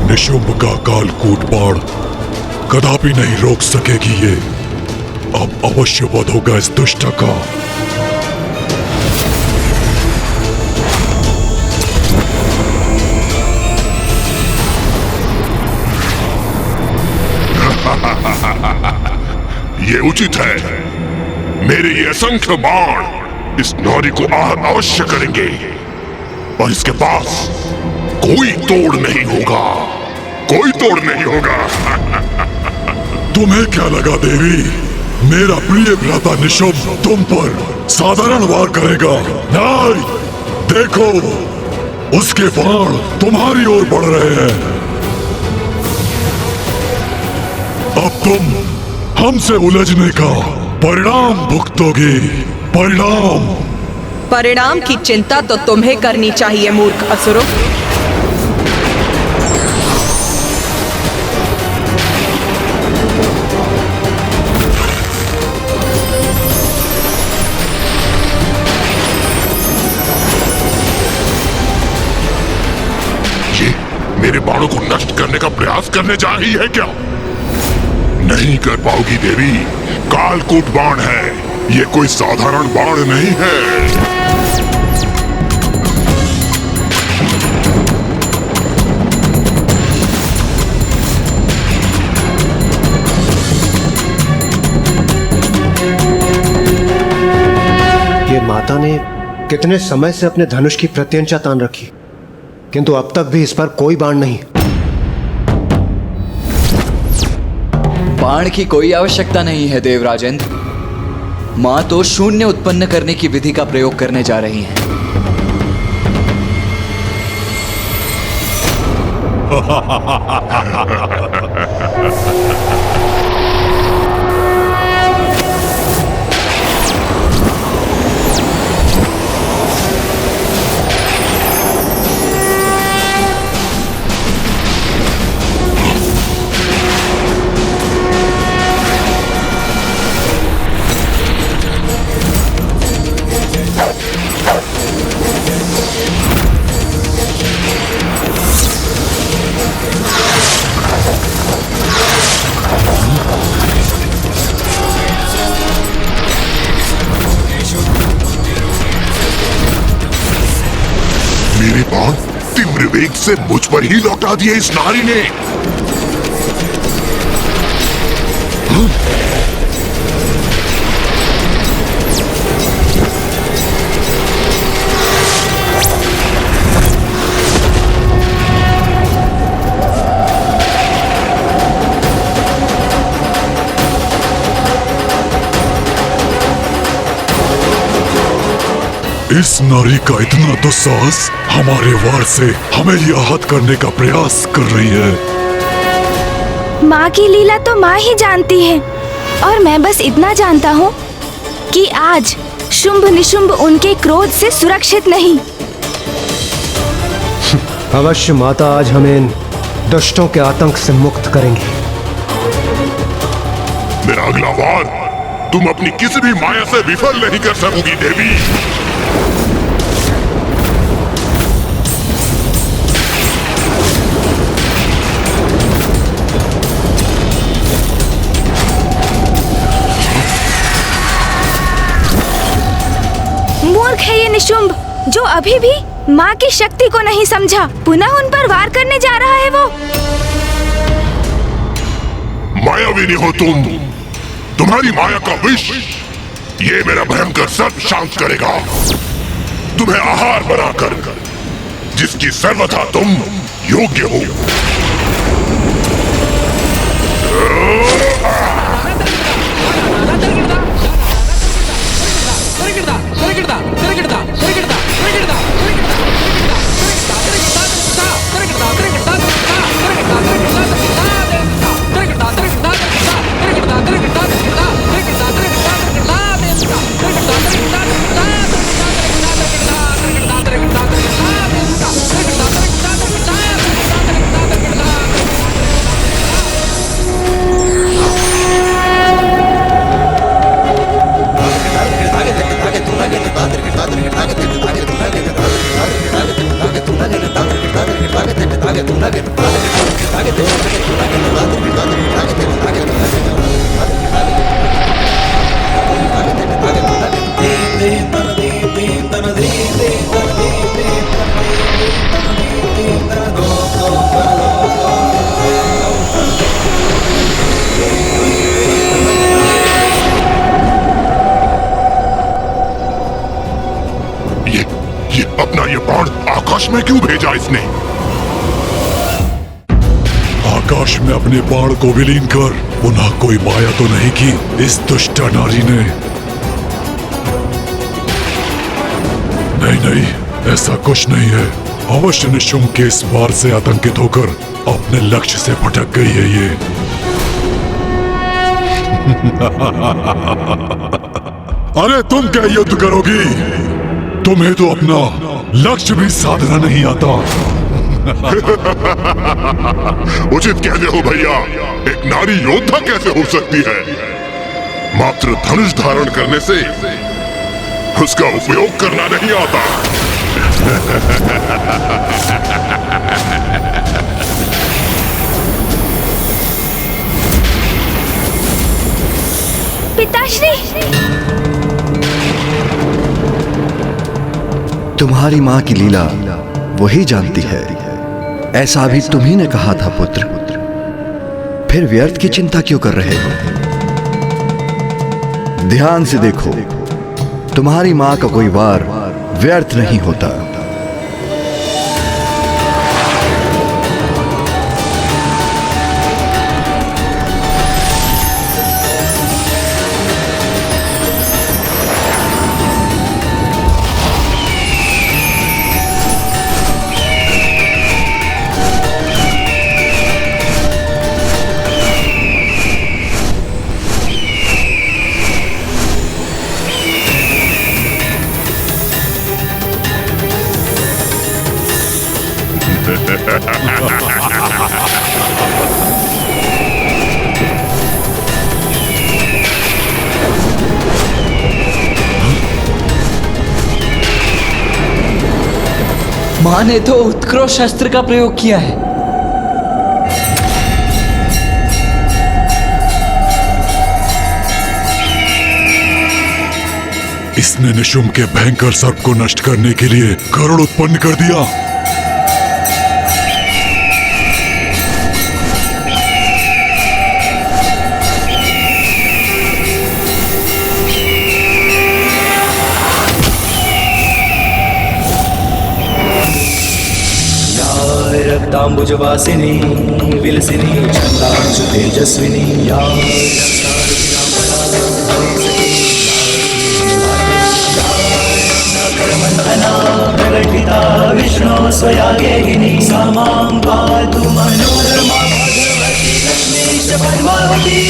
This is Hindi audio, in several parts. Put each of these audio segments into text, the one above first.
निशुंभ का कालकूट बाण कदापि नहीं रोक सकेगी ये। अब अवश्य वध होगा इस दुष्ट का। ये उचित है। मेरे ये असंख्य बाण इस नारी को आहत अवश्य करेंगे और इसके पास कोई तोड़ नहीं होगा, कोई तोड़ नहीं होगा। तुम्हें क्या लगा देवी, मेरा प्रिय भ्राता निशुंभ तुम पर साधारण वार करेगा? नहीं, देखो उसके बाण तुम्हारी ओर बढ़ रहे हैं। अब तुम हमसे उलझने का परिणाम भुगतोगे। परिणाम परिणाम की चिंता तो तुम्हें करनी चाहिए मूर्ख असुरों। ये मेरे बाणों को नष्ट करने का प्रयास करने जा रही है क्या? नहीं कर पाओगी देवी। कालकूट बाण है, ये कोई साधारण बाण नहीं है। ये माता ने कितने समय से अपने धनुष की प्रत्यंचा तान रखी, किंतु अब तक भी इस पर कोई बाण नहीं। बाण की कोई आवश्यकता नहीं है देवराजेंद्र। मां तो शून्य उत्पन्न करने की विधि का प्रयोग करने जा रही हैं। मेरे बाण तीव्र वेग से मुझ पर ही लौटा दिए इस नारी ने। इस नारी का इतना दुस्साहस हमारे वार से हमें ही आहत करने का प्रयास कर रही है। माँ की लीला तो माँ ही जानती है, और मैं बस इतना जानता हूँ कि आज शुंभ निशुंभ उनके क्रोध से सुरक्षित नहीं। अवश्य माता आज हमें इन दुष्टों के आतंक से मुक्त करेंगी। मेरा अगला वार तुम अपनी किसी भी माया से विफल नहीं कर सकोगी देवी। मूर्ख है ये निशुंभ, जो अभी भी माँ की शक्ति को नहीं समझा। पुनः उन पर वार करने जा रहा है वो। मायाविनी हो तुम। तुम्हारी माया का विष ये मेरा भयंकर सर्प शांत करेगा। तुम्हें आहार बनाकर, जिसकी सर्वथा तुम योग्य हो। आकाश में क्यों भेजा इसने? आकाश में अपने बाण को विलीन कर पुनः कोई माया तो नहीं की इस दुष्ट नारी ने? नहीं नहीं, ऐसा कुछ नहीं है। अवश्य निशुंभ के इस वार से आतंकित होकर अपने लक्ष्य से भटक गई है ये। अरे तुम क्या युद्ध करोगी? तुम्हें तो अपना लक्ष्य भी साधना नहीं आता। उचित कहते हो भैया। एक नारी योद्धा कैसे हो सकती है? मात्र धनुष धारण करने से उसका उपयोग करना नहीं आता। पिताश्री, तुम्हारी माँ की लीला वही जानती है। ऐसा भी तुम्ही ने कहा था पुत्र। फिर व्यर्थ की चिंता क्यों कर रहे हो? ध्यान से देखो, तुम्हारी माँ का कोई वार व्यर्थ नहीं होता। मां ने तो उत्कृष्ट शस्त्र का प्रयोग किया है। इसने निशुंभ के भयंकर सर्प को नष्ट करने के लिए गरुड़ उत्पन्न कर दिया। रक्तांबुजवासिनी विलसिनी छंदांशु तेजस्विनी या प्रकटिता विष्णु स्वया गेहिनी सा मां पातु मनोरमा भगवती लक्ष्मी च पद्मावती।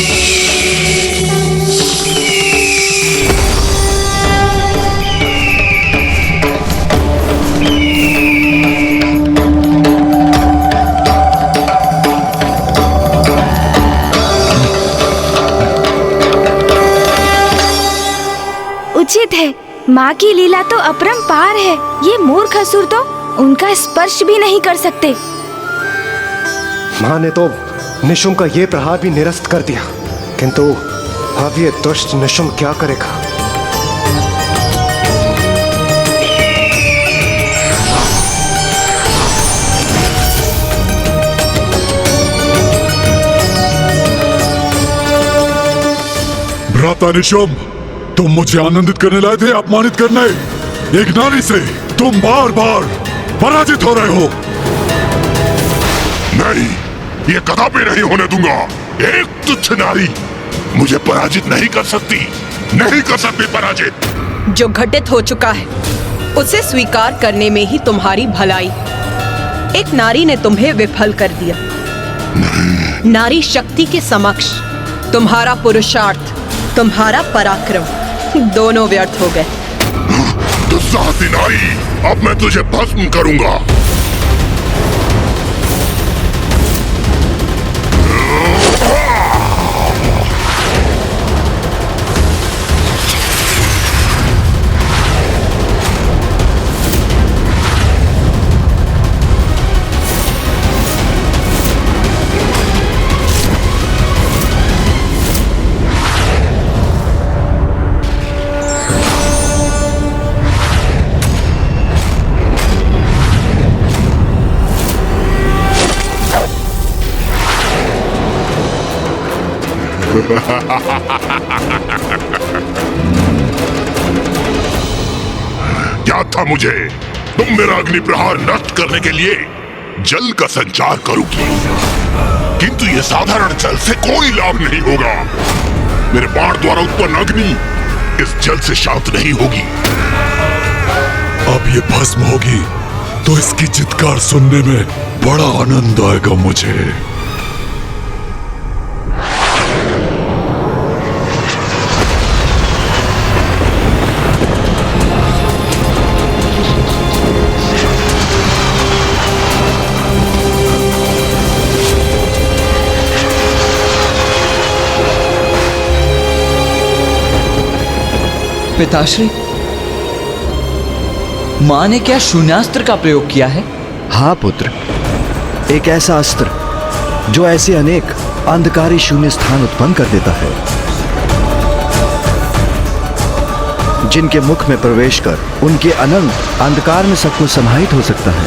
उचित है, माँ की लीला तो अपरंपार है। ये मूर्ख असुर तो उनका स्पर्श भी नहीं कर सकते। माँ ने तो निशुंभ का ये प्रहार भी निरस्त कर दिया, किंतु अब ये दुष्ट निशुंभ क्या करेगा? भ्राता निशुंभ, तुम मुझे आनंदित करने लाए थे अपमानित करने। एक नारी से तुम बार बार पराजित हो रहे हो। नहीं, ये कदापि नहीं होने दूंगा। एक तुच्छ नारी मुझे पराजित नहीं कर सकती, नहीं कर सकती पराजित। जो घटित हो चुका है उसे स्वीकार करने में ही तुम्हारी भलाई। एक नारी ने तुम्हें विफल कर दिया। नारी शक्ति के समक्ष तुम्हारा पुरुषार्थ, तुम्हारा पराक्रम दोनों व्यर्थ हो गए। दुस्साहसी नारी, अब मैं तुझे भस्म करूंगा। क्या था मुझे तुम मेरा अग्नि प्रहार नष्ट करने के लिए जल का संचार करोगी, किंतु ये साधारण जल से कोई लाभ नहीं होगा। मेरे बाण द्वारा उत्पन्न अग्नि इस जल से शांत नहीं होगी। अब ये भस्म होगी तो इसकी चित्कार सुनने में बड़ा आनंद आएगा मुझे। पिताश्री, मां ने क्या शून्यास्त्र का प्रयोग किया है? हाँ पुत्र, एक ऐसा अस्त्र जो ऐसे अनेक अंधकारी शून्य स्थान उत्पन्न कर देता है, जिनके मुख में प्रवेश कर उनके अनंत अंधकार में सब कुछ समाहित हो सकता है।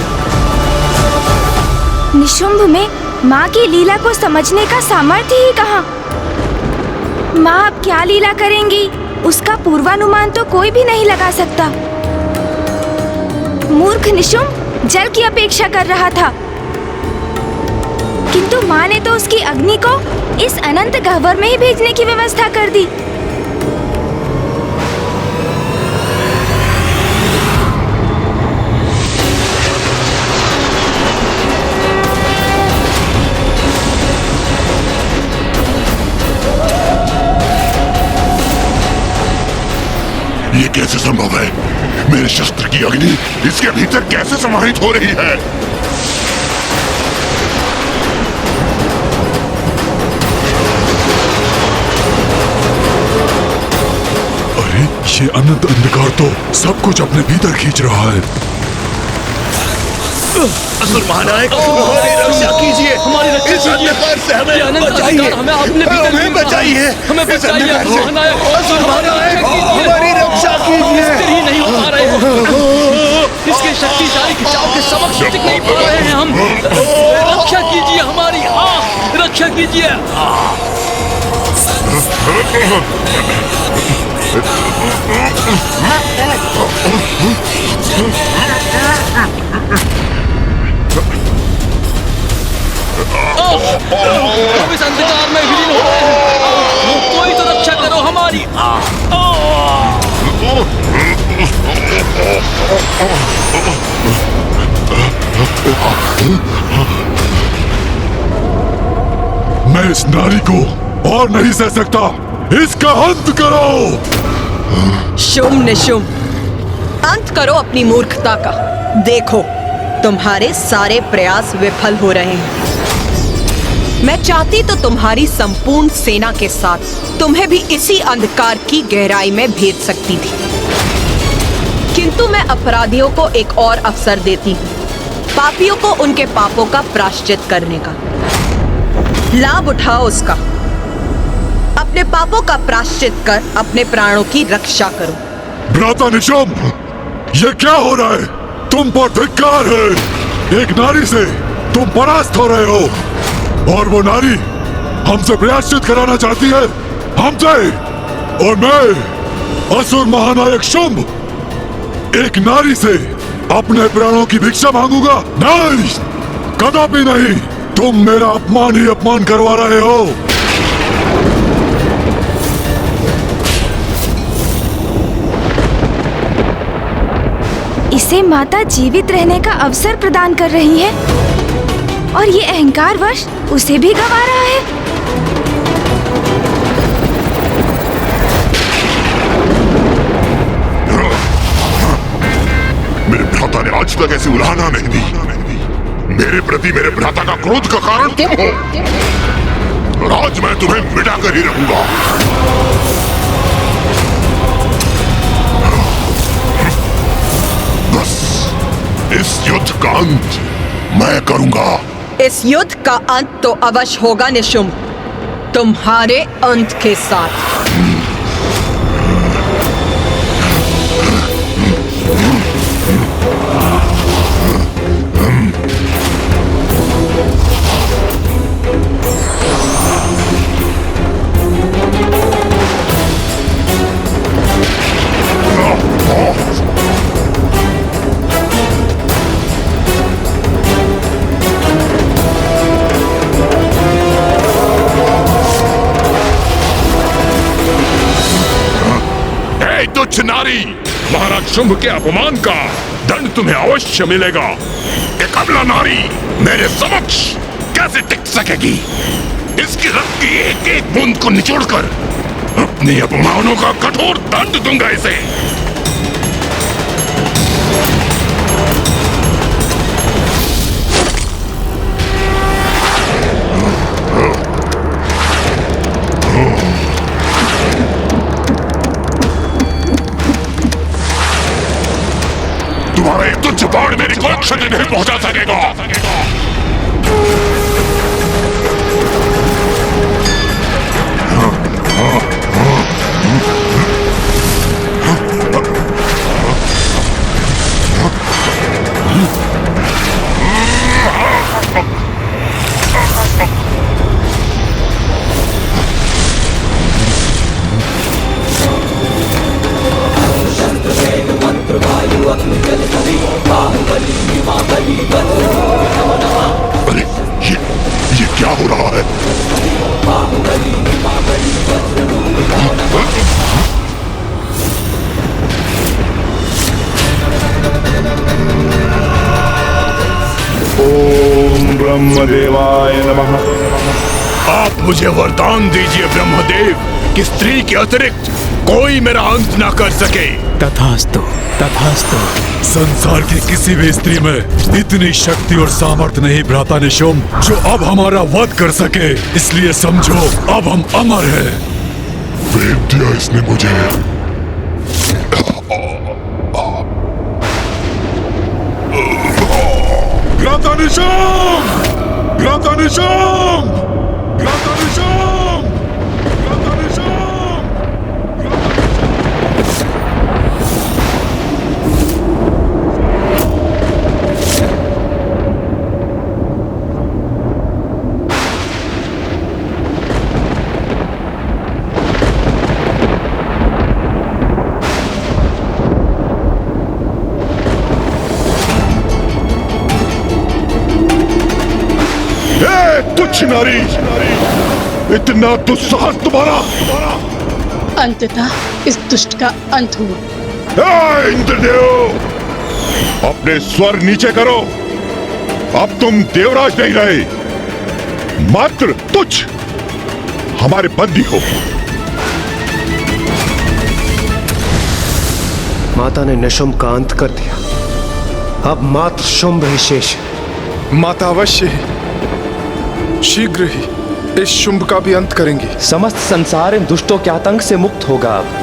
निशुंभ में माँ की लीला को समझने का सामर्थ्य ही कहाँ? माँ अब क्या लीला करेंगी, उसका पूर्वानुमान तो कोई भी नहीं लगा सकता। मूर्ख निशुंभ जल की अपेक्षा कर रहा था, किंतु माँ ने तो उसकी अग्नि को इस अनंत गह्वर में ही भेजने की व्यवस्था कर दी। ये कैसे संभव है? मेरे शस्त्र की अग्नि इसके भीतर कैसे समाहित हो रही है? अरे ये अनंत अंधकार तो सब कुछ अपने भीतर खींच रहा है। असुर महानायक, हमारी रक्षा कीजिए, हमारी रक्षा कीजिए, से हमें बचाइए, हमें आपने हमें बचाइए, हमें बचाइए असुर महानायक, हमारी रक्षा कीजिए। ही नहीं हो पा रहे हैं, इसके शक्तिशाली खिंचाव के समक्ष टिक नहीं पा रहे हैं हम। रक्षा कीजिए हमारी, रक्षा कीजिए। अब इस अंधकार में विलीन हो रहे हैं, कोई तो रक्षा करो हमारी। मैं इस नारी को और नहीं सह सकता, इसका अंत करो। शुंभ निशुंभ, अंत करो अपनी मूर्खता का। देखो, तुम्हारे सारे प्रयास विफल हो रहे हैं। मैं चाहती तो तुम्हारी संपूर्ण सेना के साथ तुम्हें भी इसी अंधकार की गहराई में भेज सकती थी, किंतु मैं अपराधियों को एक और अवसर देती हूँ, पापियों को उनके पापों का प्रायश्चित करने का। लाभ उठाओ उसका, अपने पापों का प्रायश्चित कर अपने प्राणों की रक्षा करो। भ्राता निशुंभ, ये क्या हो रहा है? तुम पर धिक्कार है। एक नारी से तुम परास्त हो रहे हो, और वो नारी हमसे प्रायश्चित कराना चाहती है, हमसे। और मैं असुर महानायक शुंभ एक नारी से अपने प्राणों की भिक्षा मांगूंगा? नहीं, कदापि नहीं। तुम मेरा अपमान ही अपमान करवा रहे हो। इसे माता जीवित रहने का अवसर प्रदान कर रही है, और ये अहंकारवश उसे भी गवा रहा है। मेरे भ्राता ने आज तक ऐसी उलाहना नहीं दी। मेरे प्रति मेरे भ्राता का क्रोध का कारण तुम हो, और आज मैं तुम्हें मिटा कर ही रहूंगा। बस इस युद्ध का अंत मैं करूंगा। इस युद्ध का अंत तो अवश्य होगा निशुंभ, तुम्हारे अंत के साथ। तुच्छ नारी, महाराज शुंभ के अपमान का दंड तुम्हें अवश्य मिलेगा। एक अबला नारी मेरे समक्ष कैसे टिक सकेगी? इसकी रक्त की एक एक बूंद को निचोड़कर अपने अपमानों का कठोर दंड दूंगा इसे। तुम्हारा एक तुच्छ बाण मेरी कोई क्षति नहीं पहुंचा सकेगा। अरे ये क्या हो रहा है? ओम ब्रह्मदेवाय नमः। आप मुझे वरदान दीजिए ब्रह्मदेव कि स्त्री के अतिरिक्त कोई मेरा अंत ना कर सके। तथास्तु तथास्तु। संसार की किसी भी स्त्री में इतनी शक्ति और सामर्थ्य नहीं भ्राता निशुंभ जो अब हमारा वध कर सके। इसलिए समझो अब हम अमर हैं। वेद दिया इसने मुझे। भ्राता निशुंभ! भ्राता निशुंभ! भ्राता निशुंभ! भ्राता निशुंभ! तुच्छ नारी, इतना दुस्साहस तुम्हारा! अंततः इस दुष्ट का अंत हुआ। इंद्रदेव, अपने स्वर नीचे करो। अब तुम देवराज नहीं रहे, मात्र तुच्छ हमारे बंदी हो। माता ने निशुंभ का अंत कर दिया। अब मात्र शुंभ ही शेष है। माता अवश्य ही शीघ्र ही इस शुंभ का भी अंत करेंगी। समस्त संसार इन दुष्टों के आतंक से मुक्त होगा अब।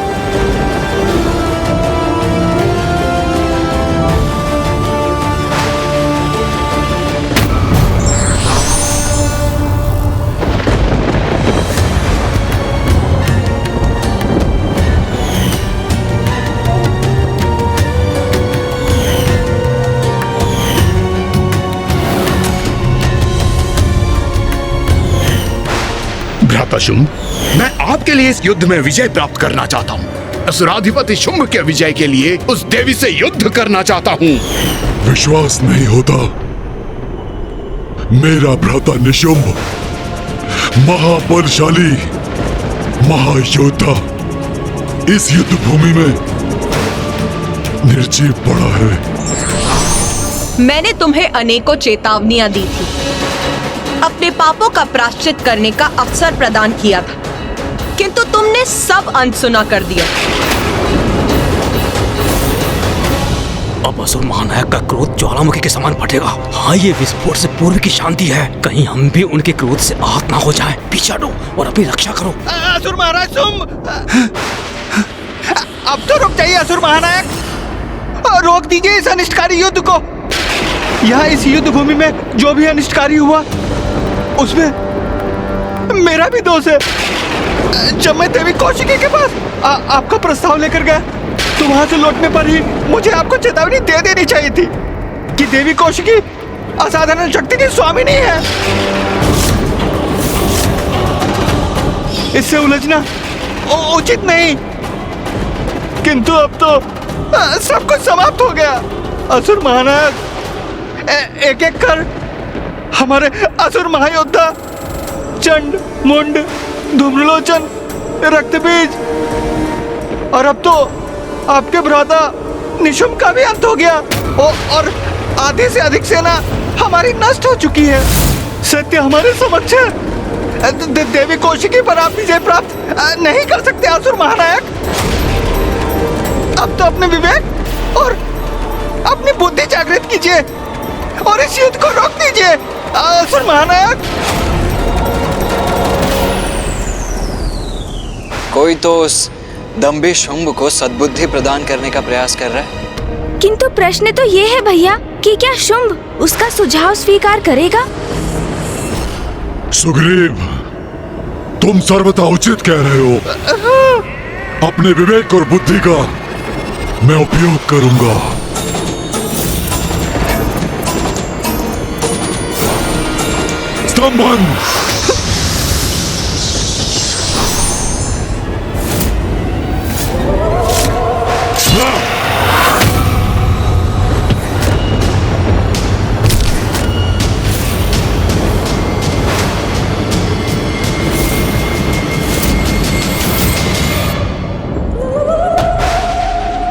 भ्राता शुंभ, मैं आपके लिए इस युद्ध में विजय प्राप्त करना चाहता हूँ। असुराधिपति शुंभ के विजय के लिए उस देवी से युद्ध करना चाहता हूँ। विश्वास नहीं होता? मेरा भ्राता निशुंभ महाबलशाली महायोद्धा इस युद्ध भूमि में निर्जीव पड़ा है। मैंने तुम्हें अनेकों चेतावनियां दी थी, अपने पापों का प्रायश्चित करने का अवसर प्रदान किया था, किंतु तुमने सब अनसुना कर दिया। अब असुर महानायक का क्रोध ज्वालामुखी के समान फटेगा। हाँ, ये विस्फोट से पूर्व की शांति है। कहीं हम भी उनके क्रोध से आहत ना हो जाएं। पीछे हटो और अपनी रक्षा करो। असुर महाराज शुंभ, अब तो रुक जाइए असुर महानायक, रोक दीजिए इस अनिष्टकारी युद्ध को। यहाँ इस युद्ध भूमि में जो भी अनिष्टकारी हुआ उसमें मेरा भी दोष है। जब मैं देवी कौशिकी के पास आपका प्रस्ताव लेकर गया तो वहां से लौटने पर ही मुझे आपको चेतावनी दे देनी चाहिए थी कि देवी कौशिकी असाधारण शक्ति की स्वामिनी है। इससे उलझना उचित नहीं, किंतु अब तो सब कुछ समाप्त हो गया। असुर महानायक, एक एक कर हमारे असुर महायोद्धा चंड, मुंड, धूम्रलोचन, रक्तबीज और अब तो आपके भ्राता निशुम्भ का भी अंत हो गया और आधे से अधिक सेना हमारी नष्ट हो चुकी है। सत्य हमारे समक्ष है। देवी कौशिकी पर आप विजय प्राप्त नहीं कर सकते असुर महानायक। अब तो अपने विवेक और अपनी बुद्धि जागृत कीजिए और इस युद्ध को रोक दीजिए असुर महानायक। कोई तो उस दम्भी शुंभ को सद्बुद्धि प्रदान करने का प्रयास कर रहा है। किंतु प्रश्न तो ये है भैया कि क्या शुंभ उसका सुझाव स्वीकार करेगा? सुग्रीव, तुम सर्वथा उचित कह रहे हो। अपने विवेक और बुद्धि का मैं उपयोग करूंगा। स्तंभन!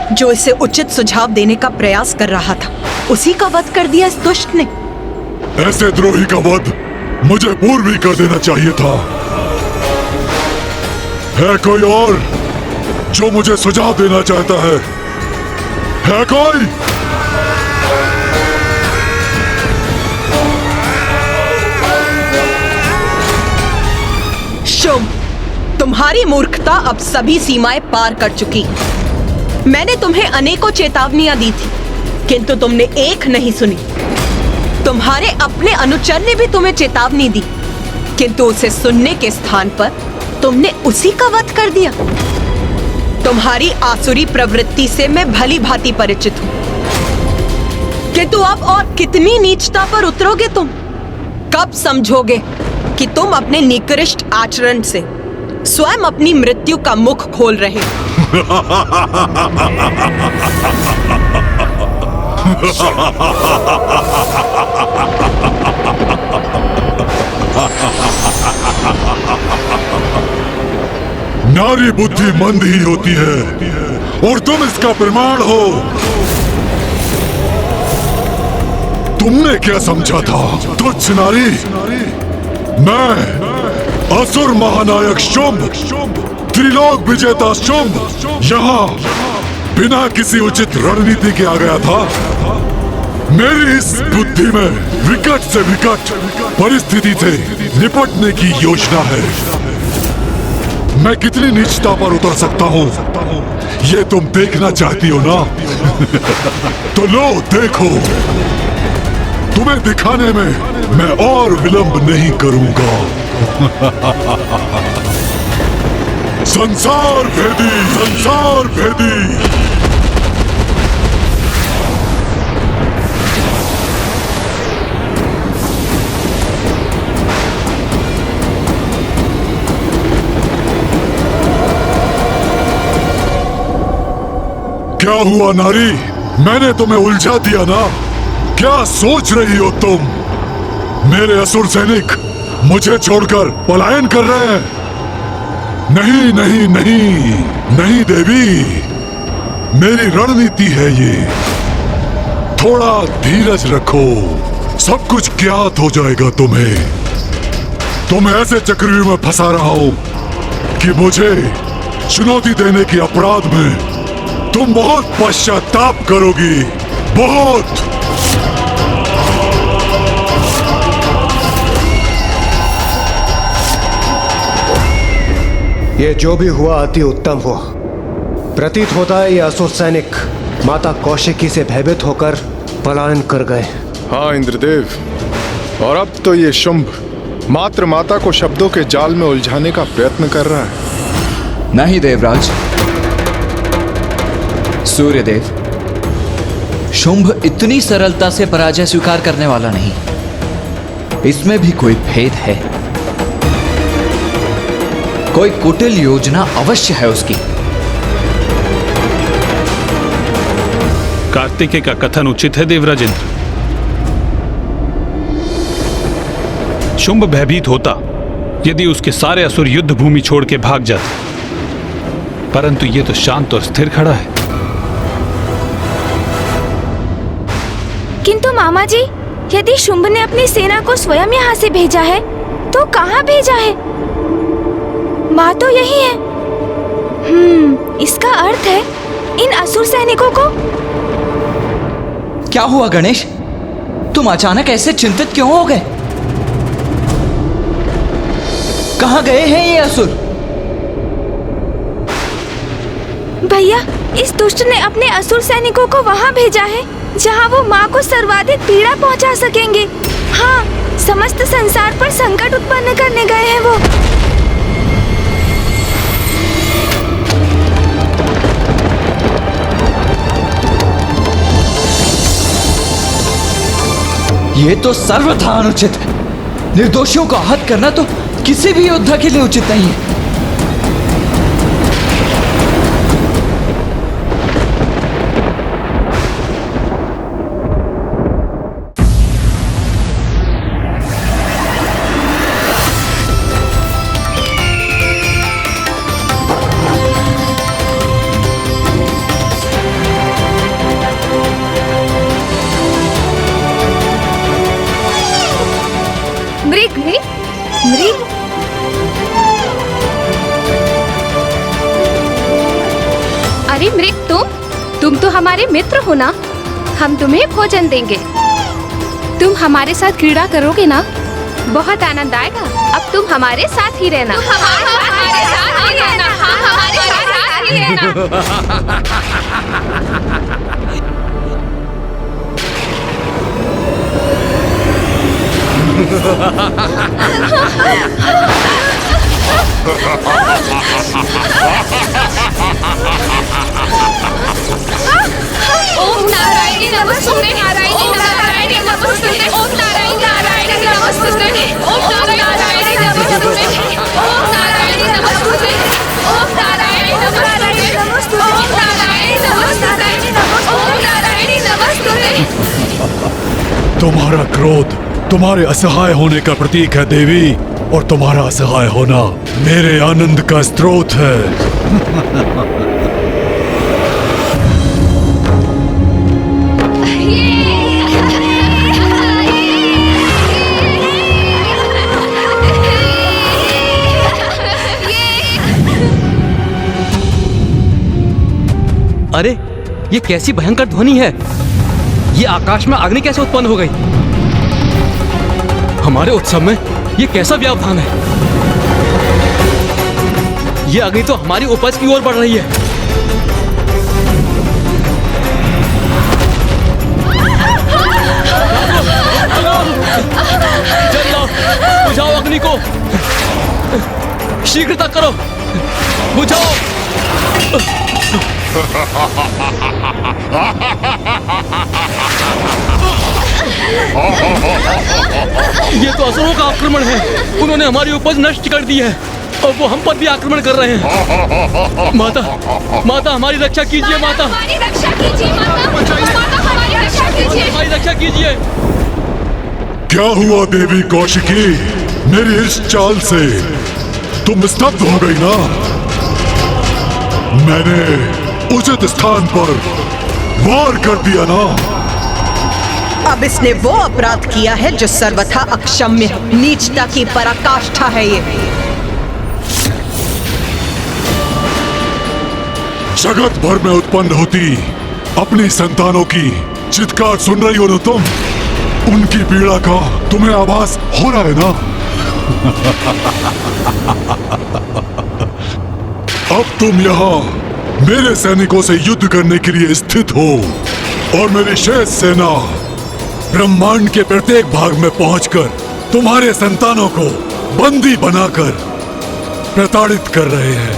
जो इसे उचित सुझाव देने का प्रयास कर रहा था, उसी का वध कर दिया इस दुष्ट ने। ऐसे द्रोही का वध मुझे पूर्व ही कर देना चाहिए था। है कोई और जो मुझे सुझाव देना चाहता है? है कोई? शुंभ, तुम्हारी मूर्खता अब सभी सीमाएं पार कर चुकी है। मैंने तुम्हें अनेकों चेतावनियां दी थी, किंतु तुमने एक नहीं सुनी। तुम्हारे अपने अनुचर ने भी तुम्हें चेतावनी दी, किंतु उसे सुनने के स्थान पर तुमने उसी का वध कर दिया। तुम्हारी आसुरी प्रवृत्ति से मैं भली भांति परिचित हूं, किंतु अब और कितनी नीचता पर उतरोगे तुम? कब समझोगे कि तुम अपने निकृष्ट आचरण से स्वयं अपनी मृत्यु का मुख खोल रहे हो? नारी बुद्धि मंद ही होती है और तुम इसका प्रमाण हो। तुमने क्या समझा था तुच्छ नारी? मैं असुर महानायक शुंभ, त्रिलोक विजेता शुंभ यहाँ बिना किसी उचित रणनीति के आ गया था। मेरी इस बुद्धि में विकट से विकट परिस्थिति से निपटने की योजना है। मैं कितनी नीचता पर उतर सकता हूँ, ये तुम देखना चाहती हो ना? तो लो देखो, तुम्हें दिखाने में मैं और विलंब नहीं करूंगा। संसार भेदी, संसार भेदी। क्या हुआ नारी? मैंने तुम्हें उलझा दिया ना? क्या सोच रही हो तुम? मेरे असुर सैनिक मुझे छोड़कर पलायन कर रहे हैं? नहीं नहीं नहीं नहीं देवी, मेरी रणनीति है ये। थोड़ा धीरज रखो, सब कुछ ज्ञात हो जाएगा तुम्हें। तुम ऐसे चक्रव्यूह में फंसा रहा हो कि मुझे चुनौती देने के अपराध में तुम बहुत पश्चाताप करोगी, बहुत। ये जो भी हुआ अति उत्तम हुआ। प्रतीत होता है ये असुर सैनिक माता कौशिकी से भयभीत होकर पलायन कर गए। हाँ इंद्रदेव, और अब तो ये शुंभ मात्र माता को शब्दों के जाल में उलझाने का प्रयत्न कर रहा है। नहीं देवराज, सूर्यदेव, शुंभ इतनी सरलता से पराजय स्वीकार करने वाला नहीं। इसमें भी कोई भेद है, कोई कुटिल योजना अवश्य है उसकी। कार्तिकेय का कथन उचित है देवराजेंद्र। शुंभ भयभीत होता यदि उसके सारे असुर युद्ध भूमि छोड़ के भाग जाते, परंतु ये तो शांत और स्थिर खड़ा है। किंतु मामा जी, यदि शुंभ ने अपनी सेना को स्वयं यहाँ से भेजा है तो कहाँ भेजा है? माँ तो यही है। इसका अर्थ है इन असुर सैनिकों को। क्या हुआ गणेश? तुम अचानक ऐसे चिंतित क्यों हो गए? कहाँ गए हैं ये असुर? भैया, इस दुष्ट ने अपने असुर सैनिकों को वहाँ भेजा है जहाँ वो माँ को सर्वाधिक पीड़ा पहुँचा सकेंगे। हाँ, समस्त संसार पर संकट उत्पन्न करने गए हैं वो। ये तो सर्वथा अनुचित है। निर्दोषियों को आहत करना तो किसी भी योद्धा के लिए उचित नहीं है। मृग, मृग, अरे मृग, तुम तो हमारे मित्र हो ना। हम तुम्हें भोजन देंगे। तुम हमारे साथ क्रीड़ा करोगे ना? बहुत आनंद आएगा। अब तुम हमारे साथ ही रहना। हमारे साथ ही रहना। हमारे साथ ही रहना। ओम नारायणी नमस्तुते, नारायणी नारायणी नमस्तुते, ओम नारायणी नारायणी नमस्तुते, ओम नारायणी नमस्तुते, ओम नारायणी नमस्तुते, ओम नारायणी नमस्तुते, ओम नारायणी नमस्तुते, ओम नारायणी नमस्तुते। तुम्हारा क्रोध तुम्हारे असहाय होने का प्रतीक है देवी, और तुम्हारा असहाय होना मेरे आनंद का स्रोत है। अरे, ये कैसी भयंकर ध्वनि है? ये आकाश में अग्नि कैसे उत्पन्न हो गई? हमारे उत्सव में ये कैसा व्यवधान है? ये अग्नि तो हमारी उपज की ओर बढ़ रही है। जल्दी बुझाओ अग्नि को, शीघ्रता करो, बुझाओ। ये तो असुरों का आक्रमण है। उन्होंने हमारी उपज नष्ट कर दी है और वो हम पर भी आक्रमण कर रहे हैं। माता, माता हमारी रक्षा कीजिए। माता हमारी रक्षा कीजिए। माता हमारी रक्षा कीजिए। हमारी रक्षा कीजिए। क्या हुआ देवी कौशिकी? मेरी इस चाल से तुम स्तब्ध हो गई ना? मैंने उचित स्थान पर वार कर दिया ना? अब इसने वो अपराध किया है जो सर्वथा अक्षम्य है। नीचता की पराकाष्ठा है ये। जगत भर में उत्पन्न होती अपनी संतानों की चित्कार सुन रही हो ना तुम? उनकी पीड़ा का तुम्हें आभास हो रहा है ना? अब तुम यहाँ मेरे सैनिकों से युद्ध करने के लिए स्थित हो, और मेरी शेष सेना ब्रह्मांड के प्रत्येक भाग में पहुंचकर तुम्हारे संतानों को बंदी बनाकर प्रताड़ित कर रहे हैं।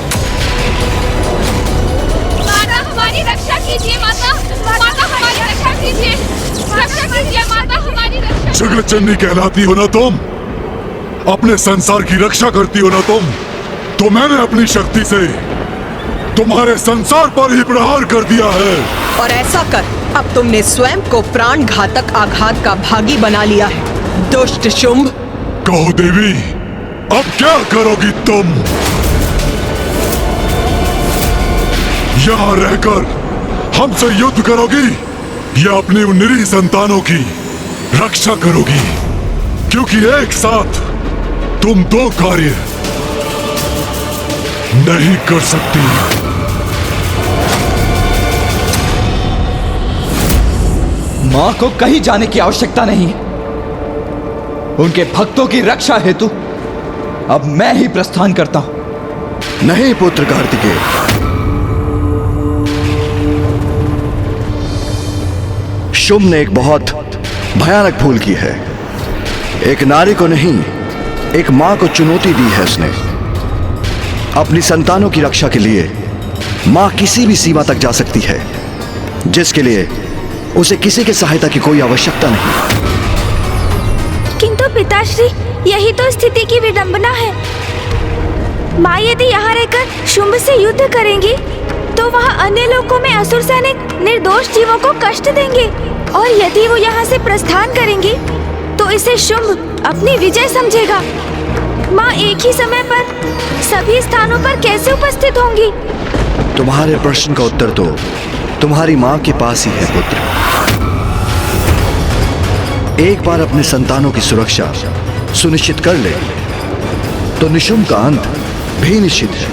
माता हमारी रक्षा कीजिए। माता, माता हमारी रक्षा कीजिए। रक्षा कीजिए माता, हमारी रक्षा। जगत जननी कहलाती हो ना तुम? अपने संसार की रक्षा करती हो ना तुम? तो मैंने अपनी शक्ति से तुम्हारे संसार पर ही प्रहार कर दिया है। और ऐसा कर अब तुमने स्वयं को प्राण घातक आघात का भागी बना लिया है, दुष्ट शुंभ। कहो देवी, अब क्या करोगी तुम? यहाँ रहकर हमसे युद्ध करोगी या अपनी उन निरीह संतानों की रक्षा करोगी? क्योंकि एक साथ तुम दो कार्य नहीं कर सकती। मां को कहीं जाने की आवश्यकता नहीं। उनके भक्तों की रक्षा हेतु अब मैं ही प्रस्थान करता हूं। नहीं पुत्र कार्तिकेय, शुंभ ने एक बहुत भयानक भूल की है। एक नारी को नहीं, एक मां को चुनौती दी है उसने। अपनी संतानों की रक्षा के लिए मां किसी भी सीमा तक जा सकती है, जिसके लिए उसे किसी की सहायता की कोई आवश्यकता नहीं। किंतु पिताश्री, यही तो स्थिति की विडंबना है। माँ यदि यहाँ रहकर शुंभ से युद्ध करेंगी तो वहाँ अन्य लोकों में असुर सैनिक निर्दोष जीवों को कष्ट देंगे, और यदि वो यहाँ से प्रस्थान करेंगी तो इसे शुंभ अपनी विजय समझेगा। माँ एक ही समय पर सभी स्थानों पर कैसे उपस्थित होंगी? तुम्हारे प्रश्न का उत्तर तो तुम्हारी मां के पास ही है पुत्र। एक बार अपने संतानों की सुरक्षा सुनिश्चित कर ले तो निशुंभ का अंत भी निश्चित है।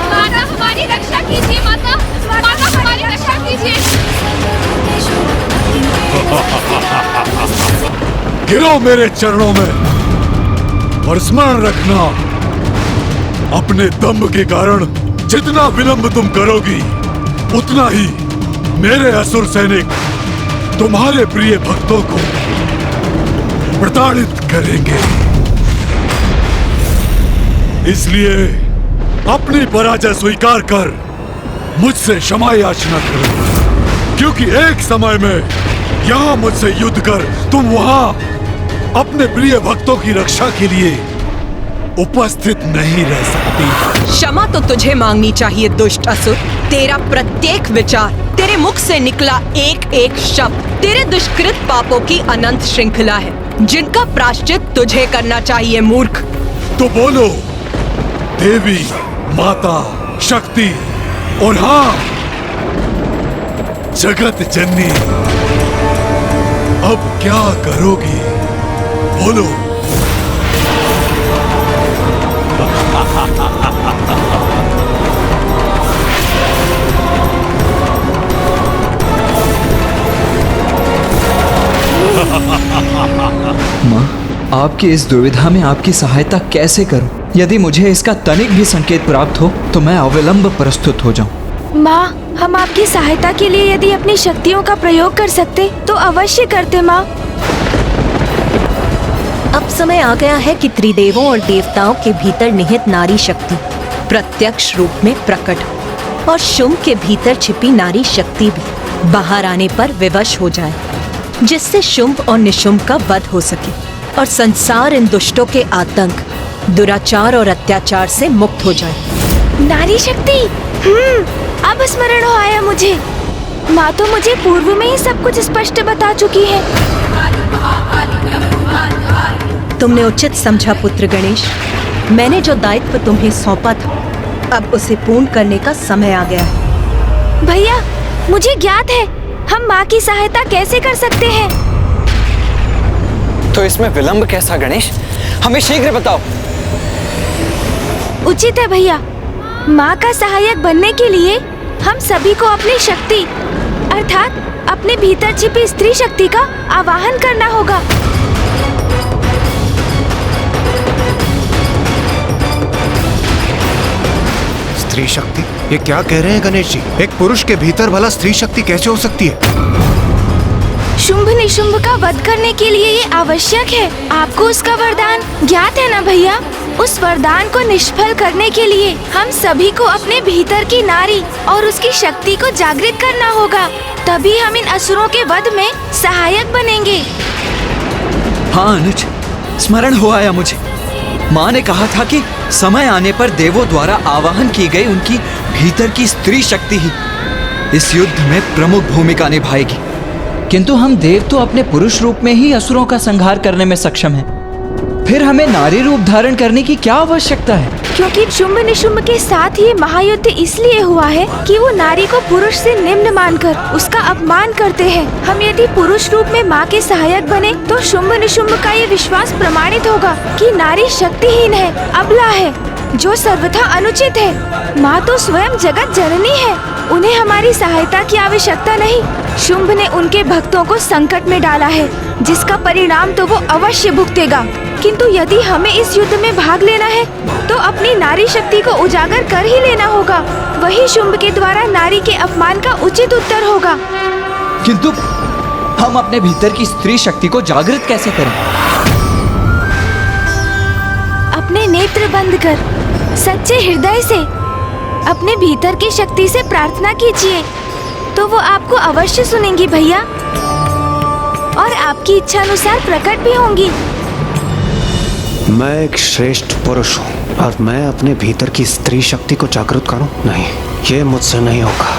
माता हमारी रक्षा कीजिए, माता हमारी रक्षा कीजिए। गिरो मेरे चरणों में और स्मरण रखना, अपने दम्भ के कारण जितना विलंब तुम करोगी उतना ही मेरे असुर सैनिक तुम्हारे प्रिय भक्तों को प्रताड़ित करेंगे। इसलिए अपनी पराजय स्वीकार कर मुझसे क्षमा याचना करो, क्योंकि एक समय में यहां मुझसे युद्ध कर तुम वहां अपने प्रिय भक्तों की रक्षा के लिए उपस्थित नहीं रह सकती। क्षमा तो तुझे मांगनी चाहिए दुष्ट असुर। तेरा प्रत्येक विचार, तेरे मुख से निकला एक एक शब्द तेरे दुष्कृत पापों की अनंत श्रृंखला है, जिनका प्रायश्चित तुझे करना चाहिए मूर्ख। तो बोलो देवी, माता, शक्ति और हाँ जगत जननी, अब क्या करोगी? बोलो। माँ, आपकी इस दुविधा में आपकी सहायता कैसे करूं? यदि मुझे इसका तनिक भी संकेत प्राप्त हो तो मैं अविलंब प्रस्तुत हो जाऊं। माँ, हम आपकी सहायता के लिए यदि अपनी शक्तियों का प्रयोग कर सकते तो अवश्य करते माँ। अब समय आ गया है कि त्रिदेवों और देवताओं के भीतर निहित नारी शक्ति प्रत्यक्ष रूप में प्रकट हो और शुंभ के भीतर छिपी नारी शक्ति भी बाहर आने पर विवश हो जाए, जिससे शुंभ और निशुंभ का वध हो सके और संसार इन दुष्टों के आतंक, दुराचार और अत्याचार से मुक्त हो जाए। नारी शक्ति, अब स्मरण हो आया मुझे। माँ तो मुझे पूर्व में ही सब कुछ स्पष्ट बता चुकी है। तुमने उचित समझा पुत्र गणेश। मैंने जो दायित्व तुम्हें सौंपा था, अब उसे पूर्ण करने का समय आ गया है। भैया, मुझे ज्ञात है हम माँ की सहायता कैसे कर सकते हैं। तो इसमें विलंब कैसा गणेश? हमें शीघ्र बताओ। उचित है भैया। माँ का सहायक बनने के लिए हम सभी को अपनी शक्ति अर्थात अपने भीतर छिपी स्त्री शक्ति का आवाहन करना होगा। स्त्री शक्ति? ये क्या कह रहे हैं गणेश जी? एक पुरुष के भीतर भला स्त्री शक्ति कैसे हो सकती है? शुंभ निशुंभ का वध करने के लिए ये आवश्यक है। आपको उसका वरदान ज्ञात है ना भैया? उस वरदान को निष्फल करने के लिए हम सभी को अपने भीतर की नारी और उसकी शक्ति को जागृत करना होगा, तभी हम इन असुरों के वध में सहायक बनेंगे। हाँ अनुज, स्मरण हो आया मुझे। माँ ने कहा था कि समय आने पर देवों द्वारा आवाहन की गई उनकी भीतर की स्त्री शक्ति ही इस युद्ध में प्रमुख भूमिका निभाएगी। किंतु हम देव तो अपने पुरुष रूप में ही असुरों का संहार करने में सक्षम हैं। फिर हमें नारी रूप धारण करने की क्या आवश्यकता है? क्योंकि शुंभ निशुंभ के साथ ये महायुद्ध इसलिए हुआ है कि वो नारी को पुरुष से निम्न मानकर उसका अपमान करते हैं। हम यदि पुरुष रूप में माँ के सहायक बने तो शुंभ निशुंभ का ये विश्वास प्रमाणित होगा कि नारी शक्तिहीन है, अबला है, जो सर्वथा अनुचित है। माँ तो स्वयं जगत जननी है, उन्हें हमारी सहायता की आवश्यकता नहीं। शुंभ ने उनके भक्तों को संकट में डाला है, जिसका परिणाम तो वो अवश्य भुगतेगा। किंतु यदि हमें इस युद्ध में भाग लेना है तो अपनी नारी शक्ति को उजागर कर ही लेना होगा। वही शुंभ के द्वारा नारी के अपमान का उचित उत्तर होगा। किंतु हम अपने भीतर की स्त्री शक्ति को जागृत कैसे करें? अपने नेत्र बंद कर सच्चे हृदय से अपने भीतर की शक्ति से प्रार्थना कीजिए, तो वो आपको अवश्य सुनेंगी भैया, और आपकी इच्छा अनुसार प्रकट भी होंगी। मैं एक श्रेष्ठ पुरुष हूँ और मैं अपने भीतर की स्त्री शक्ति को जागृत करूँ? नहीं, ये मुझसे नहीं होगा,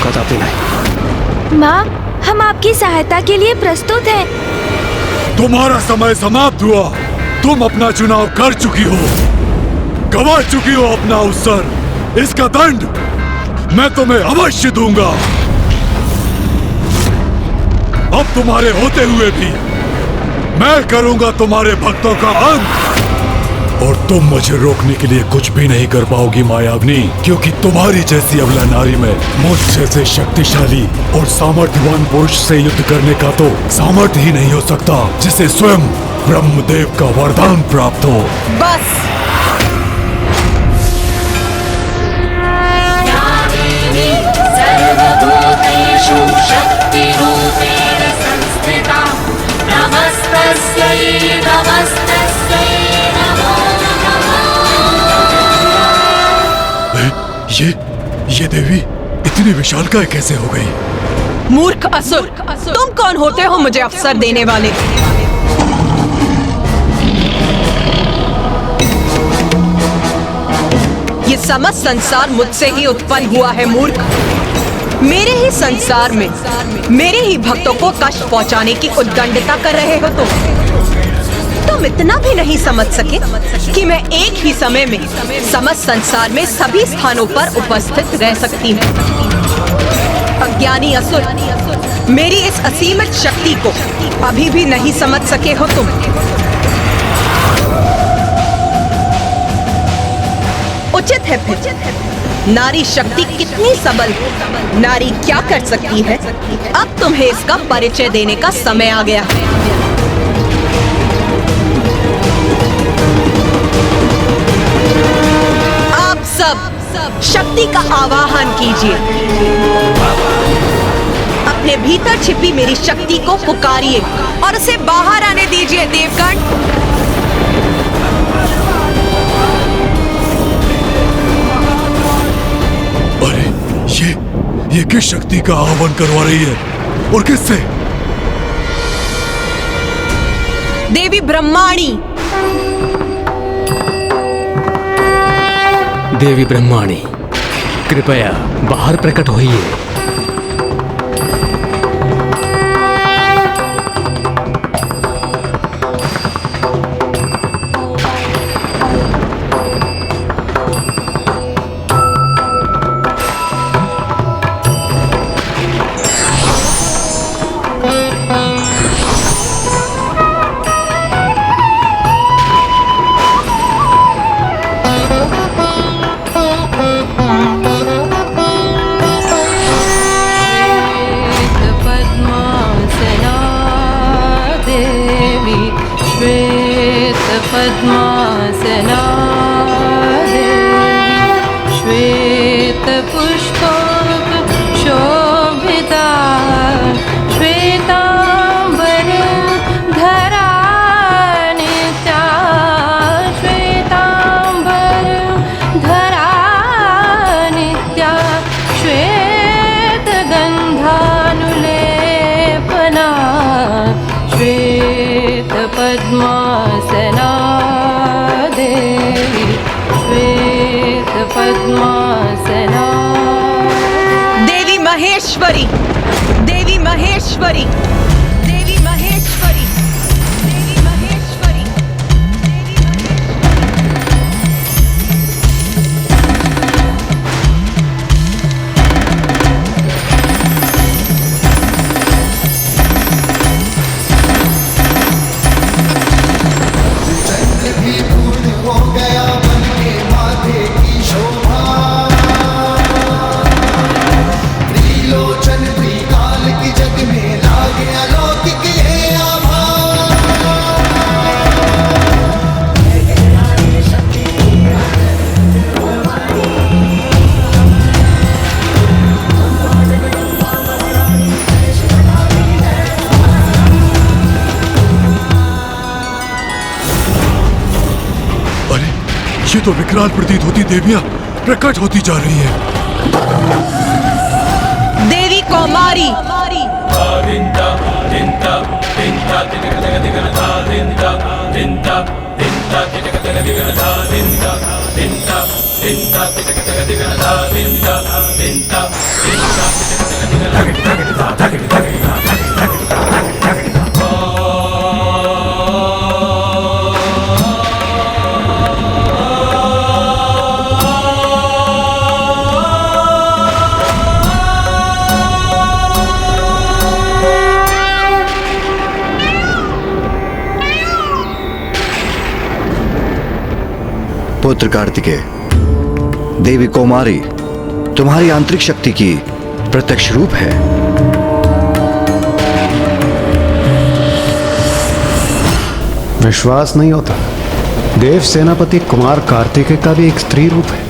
कदापि नहीं। माँ, हम आपकी सहायता के लिए प्रस्तुत हैं। तुम्हारा समय समाप्त हुआ। तुम अपना चुनाव कर चुकी हो, गवा चुकी हो अपना अवसर। इसका दंड मैं तुम्हें अवश्य दूंगा। अब तुम्हारे होते हुए भी मैं करूंगा तुम्हारे भक्तों का अंत, और तुम मुझे रोकने के लिए कुछ भी नहीं कर पाओगी मायाविनी, क्योंकि तुम्हारी जैसी अबला नारी में मुझ जैसे शक्तिशाली और सामर्थ्यवान पुरुष से युद्ध करने का तो सामर्थ्य ही नहीं हो सकता, जिसे स्वयं ब्रह्मदेव का वरदान प्राप्त हो। बस ये देवी इतनी विशालकाय कैसे हो गई? मूर्ख असुर, तुम कौन होते हो मुझे अवसर देने वाले? ये समस्त संसार मुझसे ही उत्पन्न हुआ है मूर्ख। मेरे ही संसार में मेरे ही भक्तों को कष्ट पहुंचाने की उद्दंडता कर रहे हो तुम इतना भी नहीं समझ सके कि मैं एक ही समय में समस्त संसार में सभी स्थानों पर उपस्थित रह सकती हूँ। अज्ञानी असुर, मेरी इस असीमित शक्ति को अभी भी नहीं समझ सके हो तुम। उचित है फिर, नारी शक्ति कितनी सबल है, नारी क्या कर सकती है, अब तुम्हें इसका परिचय देने का समय आ गया है। आप सब शक्ति का आवाहन कीजिए, अपने भीतर छिपी मेरी शक्ति को पुकारिए और उसे बाहर आने दीजिए देवगण। ये किस शक्ति का आह्वान करवा रही है और किससे? देवी ब्रह्माणी। देवी ब्रह्माणी, कृपया बाहर प्रकट होइए। देवी महेश्वरी, देवी महेश्वरी, देवी महेश्वरी, देवी महेश्वरी, देवी तो विकराल प्रतीत होती देवियां प्रकट होती जा रही हैं। देवी कौमारी पुत्र कार्तिकेय, देवी कौमारी तुम्हारी आंतरिक शक्ति की प्रत्यक्ष रूप है। विश्वास नहीं होता। देव सेनापति कुमार कार्तिकेय का भी एक स्त्री रूप है।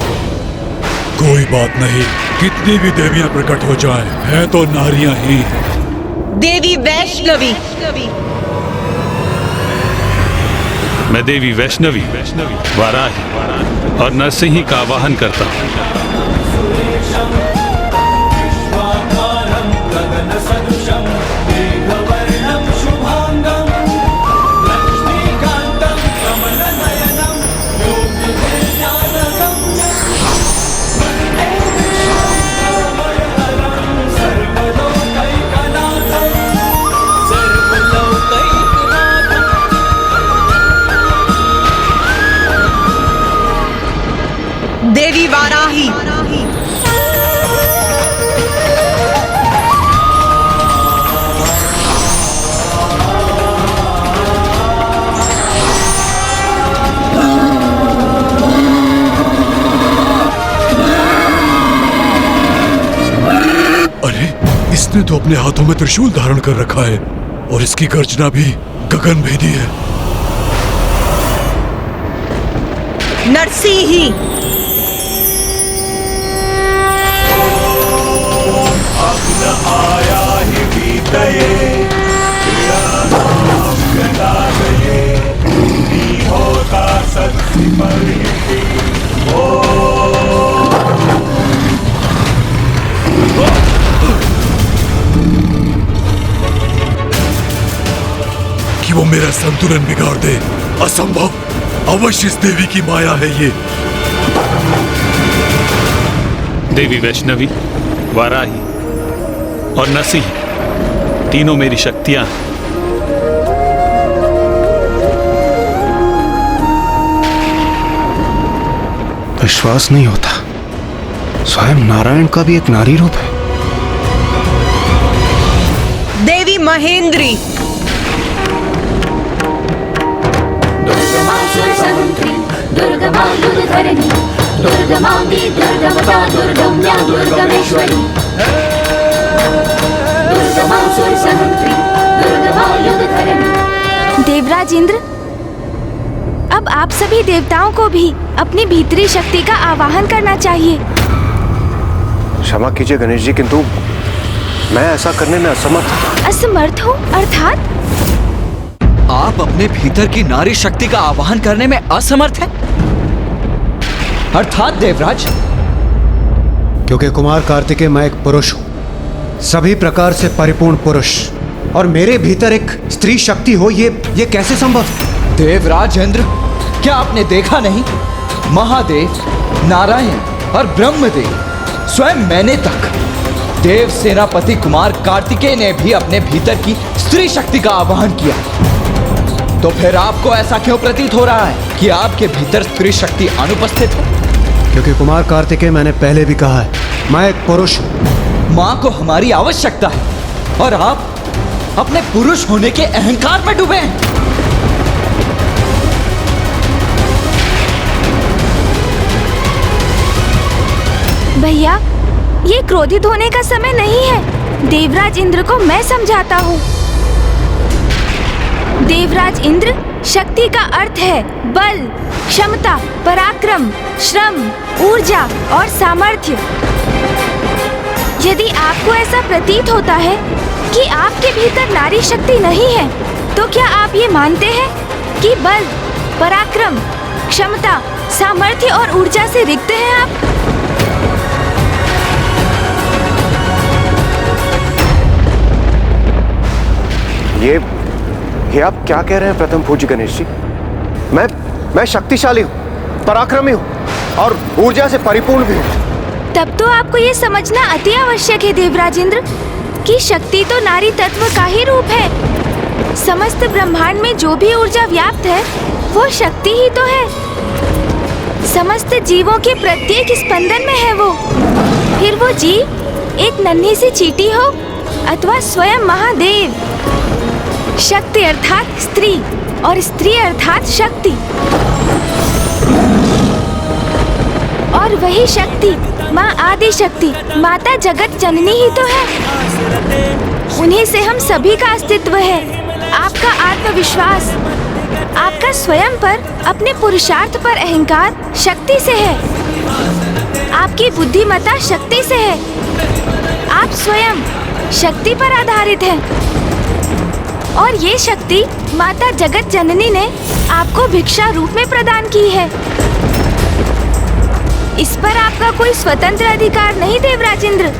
कोई बात नहीं, कितनी भी देवियां प्रकट हो जाएं, हैं तो नारियां ही। देवी वैष्णवी मैं देवी वैष्णवी वाराही और नरसिंही का आवाहन करता हूँ। देवी वाराही अरे, इसने तो अपने हाथों में त्रिशूल धारण कर रखा है और इसकी गर्जना भी गगनभेदी है। नरसिंही आया ही बीतये होता सत्य परिहिति कि वो मेरा संतुलन बिगाड़ दे, असंभव। अवश्य इस देवी की माया है ये। देवी वैष्णवी, वाराही और नरसिंह तीनों मेरी शक्तियां हैं। विश्वास नहीं होता। स्वयं नारायण का भी एक नारी रूप है। देवी महेंद्री देवराज इंद्र, अब आप सभी देवताओं को भी अपनी भीतरी शक्ति का आवाहन करना चाहिए। क्षमा कीजिए गणेश जी, किंतु मैं ऐसा करने में असमर्थ। असमर्थ हो अर्थात? आप अपने भीतर की नारी शक्ति का आवाहन करने में असमर्थ हैं? अर्थात देवराज? क्योंकि कुमार कार्तिकेय मैं एक पुरुष हूं, सभी प्रकार से परिपूर्ण पुरुष, और मेरे भीतर एक स्त्री शक्ति हो, ये कैसे संभव? देवराज इंद्र, क्या आपने देखा नहीं? महादेव, नारायण और ब्रह्मदेव, स्वयं मैंने तक, देव सेनापति कुमार कार्तिकेय ने भी अपने भीतर की स्त्री शक्ति का आवाहन किया। तो फिर आपको ऐसा क्यों प्रतीत हो रहा है कि आपके भीतर स्त्री शक्ति अनुपस्थित है? क्योंकि कुमार कार्तिकेय, मैंने पहले भी कहा है, मैं एक पुरुष हूं। माँ को हमारी आवश्यकता है और आप अपने पुरुष होने के अहंकार में डूबे हैं। भैया, ये क्रोधित होने का समय नहीं है। देवराज इंद्र को मैं समझाता हूँ। देवराज इंद्र, शक्ति का अर्थ है बल, क्षमता, पराक्रम, श्रम, ऊर्जा और सामर्थ्य। यदि आपको ऐसा प्रतीत होता है कि आपके भीतर नारी शक्ति नहीं है, तो क्या आप ये मानते हैं कि बल, पराक्रम, क्षमता, सामर्थ्य और ऊर्जा से रिक्त हैं आप। ये आप क्या कह रहे हैं प्रथम पूज्य गणेश जी? मैं शक्तिशाली हूँ, पराक्रमी हूँ और ऊर्जा से परिपूर्ण भी हूँ। तब तो आपको ये समझना अति आवश्यक है देवराजेंद्र कि शक्ति तो नारी तत्व का ही रूप है। समस्त ब्रह्मांड में जो भी ऊर्जा व्याप्त है वो शक्ति ही तो है। समस्त जीवों के प्रत्येक स्पंदन में है वो। फिर वो जीव एक नन्ही सी चींटी हो अथवा स्वयं महादेव। शक्ति अर्थात स्त्री और स्त्री अर्थात शक्ति, और वही शक्ति माँ आदि शक्ति माता जगत जननी ही तो है। उन्हीं से हम सभी का अस्तित्व है। आपका आत्मविश्वास, आपका स्वयं पर अपने पुरुषार्थ पर अहंकार शक्ति से है। आपकी बुद्धिमत्ता शक्ति से है। आप स्वयं शक्ति पर आधारित हैं और ये शक्ति माता जगत जननी ने आपको भिक्षा रूप में प्रदान की है। इस पर आपका कोई स्वतंत्र अधिकार नहीं देवराजेंद्र।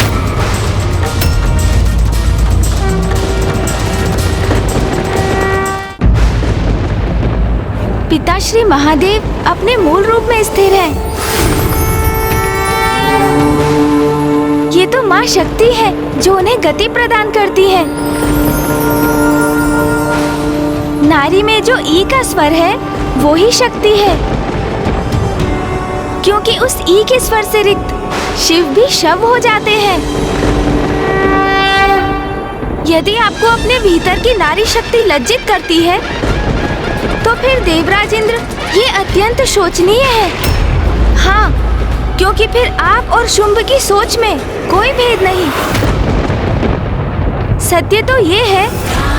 पिता श्री महादेव अपने मूल रूप में स्थिर हैं। ये तो माँ शक्ति है जो उन्हें गति प्रदान करती है। नारी में जो ई का स्वर है वो ही शक्ति है, क्योंकि उस ई के स्वर से रिक्त शिव भी शव हो जाते हैं। यदि आपको अपने भीतर की नारी शक्ति लज्जित करती है तो फिर देवराजेंद्र ये अत्यंत शोचनीय है। हाँ, क्योंकि फिर आप और शुंभ की सोच में कोई भेद नहीं। सत्य तो ये है,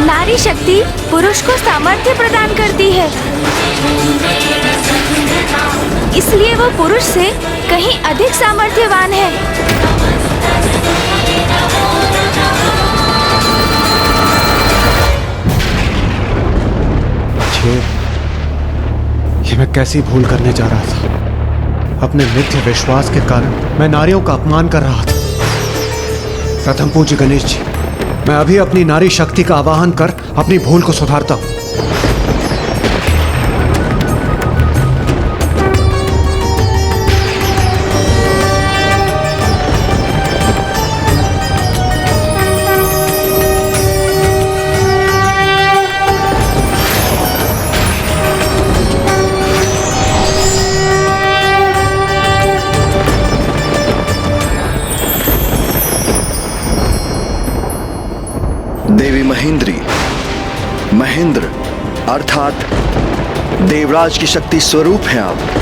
नारी शक्ति पुरुष को सामर्थ्य प्रदान करती है, इसलिए वो पुरुष से कहीं अधिक सामर्थ्यवान है। ये मैं कैसी भूल करने जा रहा था। अपने मिथ्य विश्वास के कारण मैं नारियों का अपमान कर रहा था। प्रथम पूज्य गणेश जी, मैं अभी अपनी नारी शक्ति का आवाहन कर अपनी भूल को सुधारता हूँ। देवी महेंद्री, महेंद्र अर्थात देवराज की शक्ति स्वरूप हैं आप।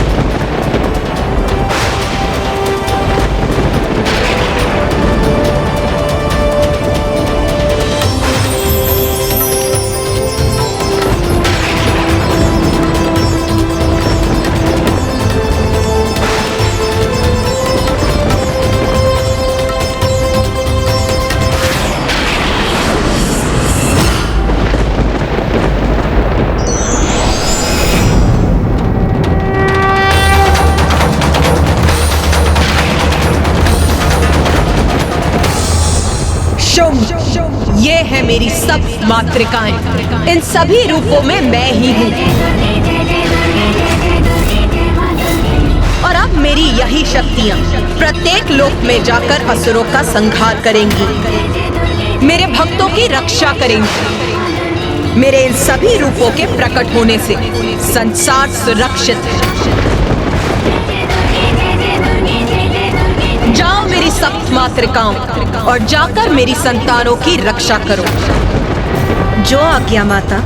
ये है मेरी सब मातृकाएं। इन सभी रूपों में मैं ही हूँ और अब मेरी यही शक्तियाँ प्रत्येक लोक में जाकर असुरों का संहार करेंगी, मेरे भक्तों की रक्षा करेंगी। मेरे इन सभी रूपों के प्रकट होने से संसार सुरक्षित है। जाओ मेरी सप्त मातृकाओं और जाकर मेरी संतानों की रक्षा करो। जो आज्ञा माता।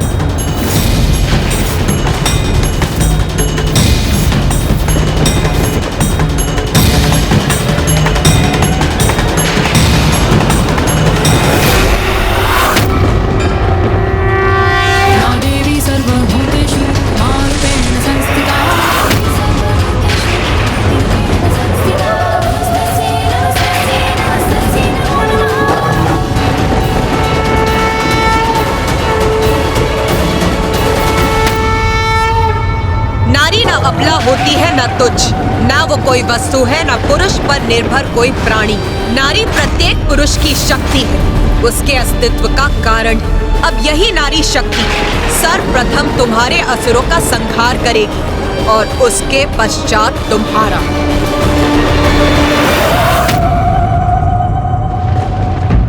अबला होती है न तुच्छ, ना वो कोई वस्तु है, न पुरुष पर निर्भर कोई प्राणी। नारी प्रत्येक पुरुष की शक्ति है, उसके अस्तित्व का कारण। अब यही नारी शक्ति सर्वप्रथम तुम्हारे असुरों का संहार करेगी और उसके पश्चात तुम्हारा।